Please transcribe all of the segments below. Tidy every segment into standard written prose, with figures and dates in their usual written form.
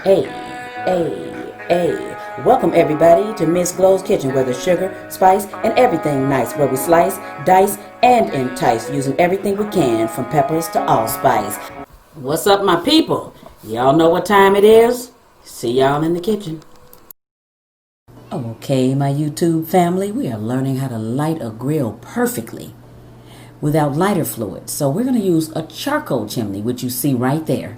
Hey, hey. Welcome everybody to Miss Glow's Kitchen, where there's sugar, spice, and everything nice, where we slice, dice, and entice, using everything we can, from peppers to allspice. What's up, my people? Y'all know what time it is? See y'all in the kitchen. Okay, my YouTube family, we are learning how to light a grill perfectly without lighter fluid. So we're going to use a charcoal chimney, which you see right there.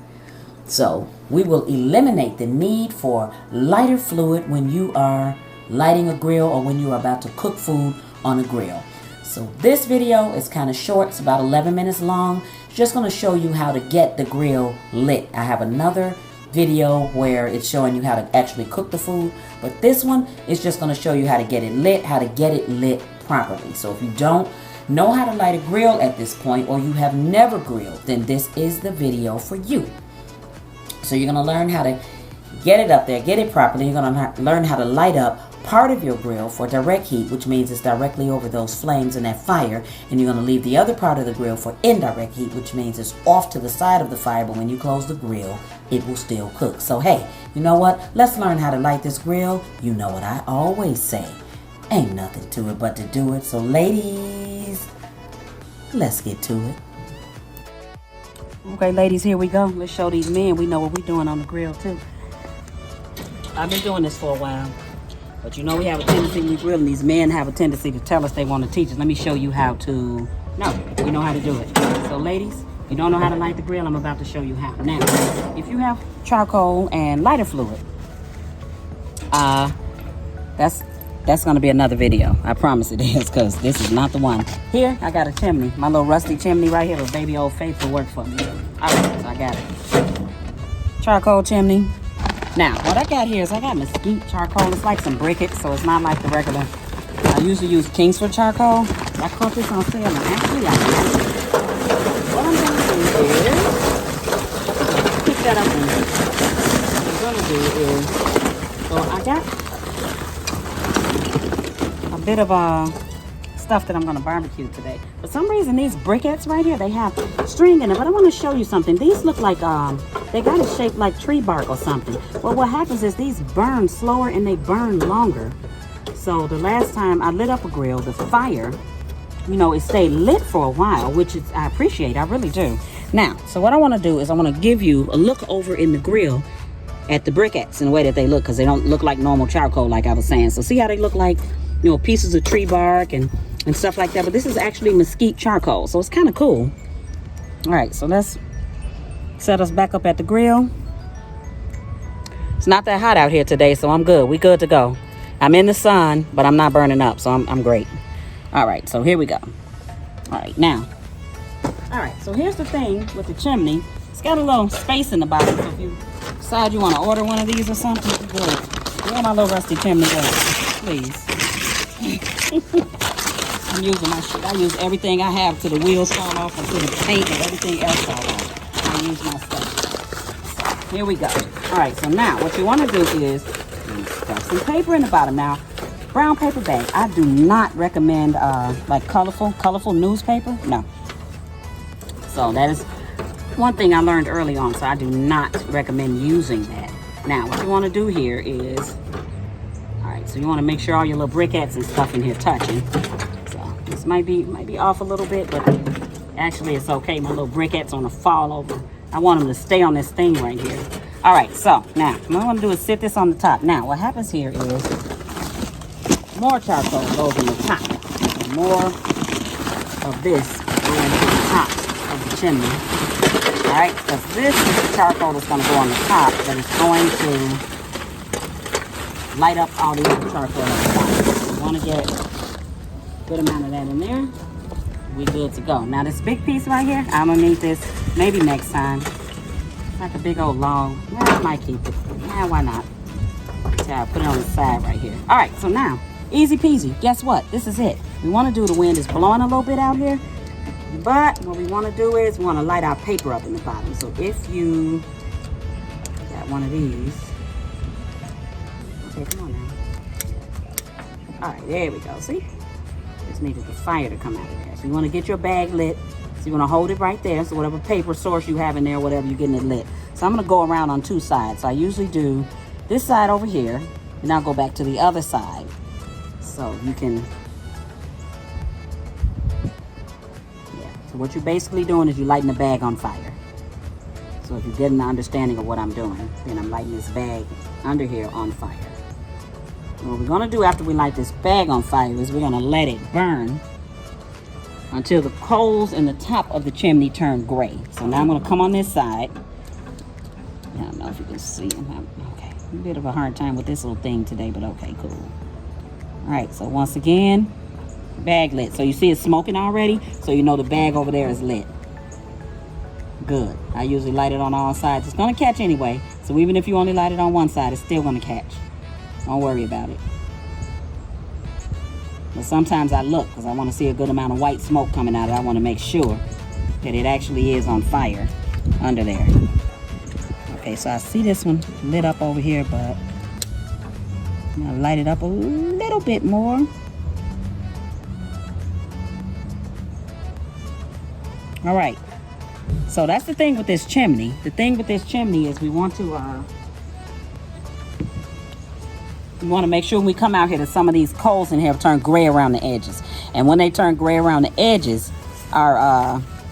So we will eliminate the need for lighter fluid when you are lighting a grill or when you are about to cook food on a grill. So this video is kind of short. It's about 11 minutes long. It's just going to show you how to get the grill lit. I have another video where it's showing you how to actually cook the food, but this one is just going to show you how to get it lit, how to get it lit properly. So if you don't know how to light a grill at this point, or you have never grilled, then this is the video for you. So you're going to learn how to get it up there, get it properly. You're going to learn how to light up part of your grill for direct heat, which means it's directly over those flames and that fire. And you're going to leave the other part of the grill for indirect heat, which means it's off to the side of the fire, but when you close the grill, it will still cook. So hey, you know what? Let's learn how to light this grill. You know what I always say. Ain't nothing to it but to do it. So ladies, let's get to it. Okay, ladies, here we go. Let's show these men we know what we're doing on the grill, too. I've been doing this for a while. But you know we have a tendency, we grill, and these men have a tendency to tell us they want to teach us. Let me show you how to... No, we know how to do it. So, ladies, if you don't know how to light the grill, I'm about to show you how. Now, if you have charcoal and lighter fluid, that's going to be another video. I promise it is, because this is not the one. Here, I got a chimney. My little rusty chimney right here. Little baby old Faithful worked for me. All right, so I got it. Charcoal chimney. Now, what I got here is I got mesquite charcoal. It's like some briquettes, so it's not like the regular. I usually use Kingsford charcoal. I caught this on sale, and actually, I got it. What I'm going to do is pick that up. And what I'm going to do is, so I got a bit of stuff that I'm going to barbecue today. For some reason, these briquettes right here, they have string in it. But I want to show you something. These look like, they got it shaped like tree bark or something. Well, what happens is these burn slower and they burn longer. So the last time I lit up a grill, the fire, you know, it stayed lit for a while, which is, I appreciate. I really do. Now, so what I want to do is I want to give you a look over in the grill at the briquettes in the way that they look, because they don't look like normal charcoal, like I was saying. So see how they look like, you know, pieces of tree bark and stuff like that. But this is actually mesquite charcoal, so it's kind of cool. All right, so let's set us back up at the grill. It's not that hot out here today, so I'm good. We good to go. I'm in the sun, but I'm not burning up, so I'm great. All right, so here we go. All right, now. All right, so here's the thing with the chimney. It's got a little space in the bottom, so if you decide you want to order one of these or something, good. Where my little rusty chimney go? Please. I'm using my shit. I use everything I have till the wheels fall off, until the paint and everything else fall off. I use my stuff. Here we go. All right, so now what you want to do is stuff some paper in the bottom. Now, brown paper bag. I do not recommend like colorful newspaper. No. So that is one thing I learned early on. So I do not recommend using that. Now, what you want to do here is, so you want to make sure all your little briquettes and stuff in here touching. So this might be off a little bit, but actually it's okay. My little briquettes on the fall over. I want them to stay on this thing right here. All right, so now what I'm going to do is sit this on the top. Now what happens here is more charcoal goes in the top. So more of this goes into the top of the chimney. All right, because this is the charcoal that's going to go on the top, that is going to light up all the other charcoal at the bottom. So you want to get a good amount of that in there. We good to go. Now this big piece right here, I'm gonna need this maybe next time. It's like a big old log. Well, I might keep it. Yeah, why not? So I'll put it on the side right here. All right, so now, easy peasy. Guess what? This is it. We want to do, the wind is blowing a little bit out here, but what we want to do is we want to light our paper up in the bottom. So if you got one of these, take them on now. All right, there we go. See? Just needed the fire to come out of there. So you want to get your bag lit. So you want to hold it right there. So whatever paper source you have in there, whatever, you're getting it lit. So So I'm going to go around on two sides. So I usually do this side over here, and I'll go back to the other side. So you can, yeah. So what you're basically doing is you're lighting the bag on fire. So if you're getting the understanding of what I'm doing, then I'm lighting this bag under here on fire. And what we're going to do after we light this bag on fire is we're going to let it burn until the coals in the top of the chimney turn gray. So now I'm going to come on this side. I don't know if you can see them. Okay, a bit of a hard time with this little thing today, but okay, cool. All right, so once again, bag lit. So you see it's smoking already, so you know the bag over there is lit. Good. I usually light it on all sides. It's going to catch anyway, so even if you only light it on one side, it's still going to catch. Don't worry about it. But sometimes I look because I want to see a good amount of white smoke coming out. I want to make sure that it actually is on fire under there. Okay, so I see this one lit up over here, but I'm going to light it up a little bit more. All right. So that's the thing with this chimney. The thing with this chimney is we want to make sure when we come out here that some of these coals in here turn gray around the edges. And when they turn gray around the edges,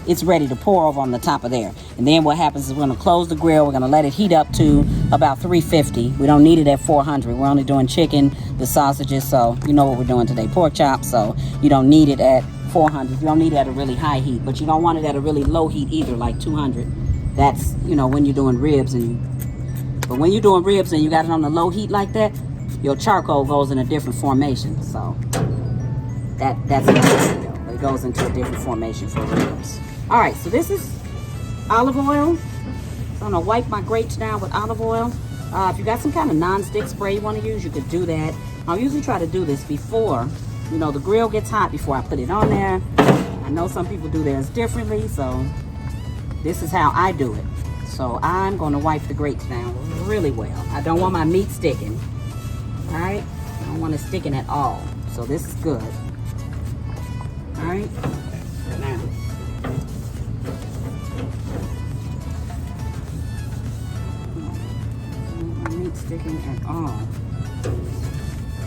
it's ready to pour over on the top of there. And then what happens is we're going to close the grill. We're going to let it heat up to about 350. We don't need it at 400. We're only doing chicken, the sausages. So you know what we're doing today, pork chops. So you don't need it at 400. You don't need it at a really high heat, but you don't want it at a really low heat either, like 200. That's, you know, when you're doing ribs. But when you're doing ribs and you got it on the low heat like that, your charcoal goes in a different formation. So that's it goes into a different formation for ribs. All right, so this is olive oil. So I'm gonna wipe my grates down with olive oil. If you got some kind of non-stick spray you want to use, you could do that. I usually try to do this before, you know, the grill gets hot before I put it on there. I know some people do theirs differently, so this is how I do it. So I'm going to wipe the grates down really well. I don't want my meat sticking. All right, I don't want it sticking at all. So this is good. All right, now my meat sticking at all.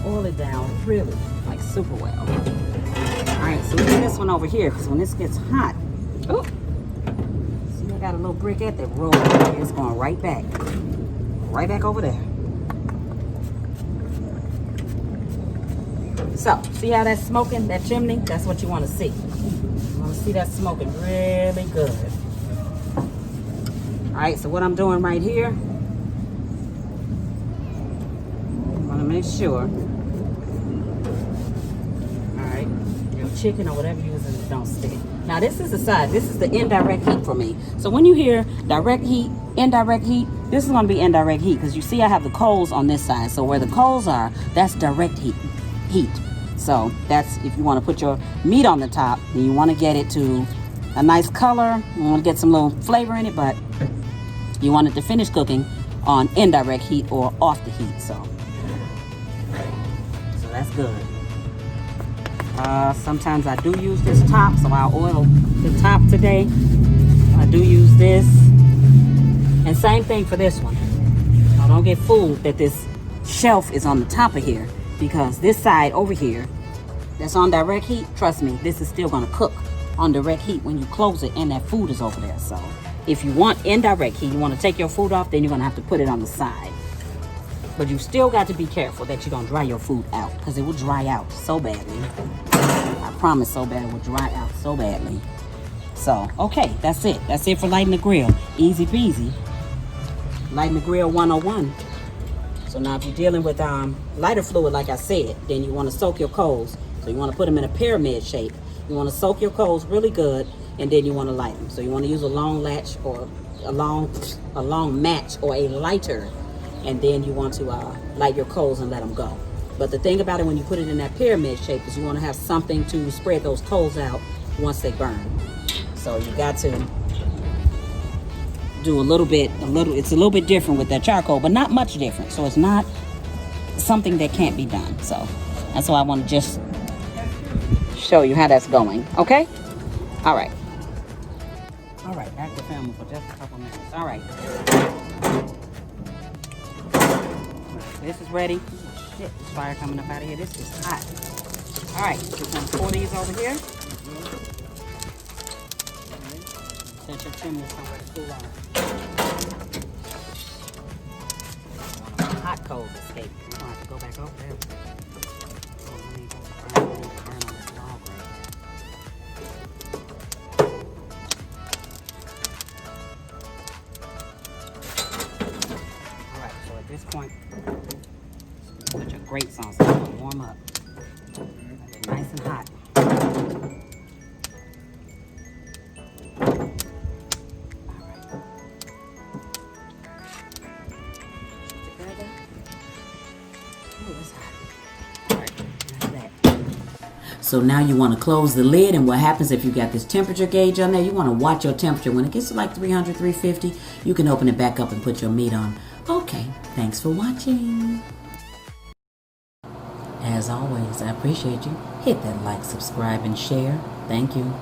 Oil it down really, like super well. All right, so we do this one over here because when this gets hot, oh, see I got a little briquette that rolled over here. It's going right back over there. So, see how that's smoking, that chimney? That's what you want to see. You want to see that smoking really good. All right, so what I'm doing right here, I want to make sure, all right, your chicken or whatever you're using, don't stick. Now, this is the side. This is the indirect heat for me. So when you hear direct heat, indirect heat, this is going to be indirect heat because you see I have the coals on this side. So where the coals are, that's direct heat. So that's if you want to put your meat on the top and you want to get it to a nice color, you want to get some little flavor in it, but you want it to finish cooking on indirect heat or off the heat. So that's good. Sometimes I do use this top, so I'll oil the top today. I do use this, and same thing for this one. Now don't get fooled that this shelf is on the top of here, because this side over here that's on direct heat, trust me, this is still going to cook on direct heat when you close it and that food is over there. So if you want indirect heat, you want to take your food off, then you're going to have to put it on the side. But you still got to be careful that you don't dry your food out, because it will dry out so badly. I promise, so bad, it will dry out so badly. So okay, that's it for lighting the grill. Easy peasy. Lighting the grill 101. So now if you're dealing with lighter fluid, like I said, then you want to soak your coals. So you want to put them in a pyramid shape. You want to soak your coals really good, and then you want to light them. So you want to use a long latch or a long match or a lighter, and then you want to light your coals and let them go. But the thing about it when you put it in that pyramid shape is you want to have something to spread those coals out once they burn. So you got to do it's a little bit different with that charcoal, but not much different. So it's not something that can't be done. So that's why I want to just show you how that's going. Okay? All right. All right, back to filming for just a couple minutes. All right. This is ready. Oh, shit, there's fire coming up out of here. This is hot. All right, just gonna pour these over here. Set your chimney somewhere to cool off. Hot coals escape. We're gonna have to go back over there. Oh, let me go burn on this log right here. Alright, so at this point, put your grates on so it's gonna warm up. Nice and hot. So now you want to close the lid, and what happens if you got this temperature gauge on there, you want to watch your temperature. When it gets to like 300, 350, you can open it back up and put your meat on. Okay, thanks for watching. As always, I appreciate you. Hit that like, subscribe, and share. Thank you.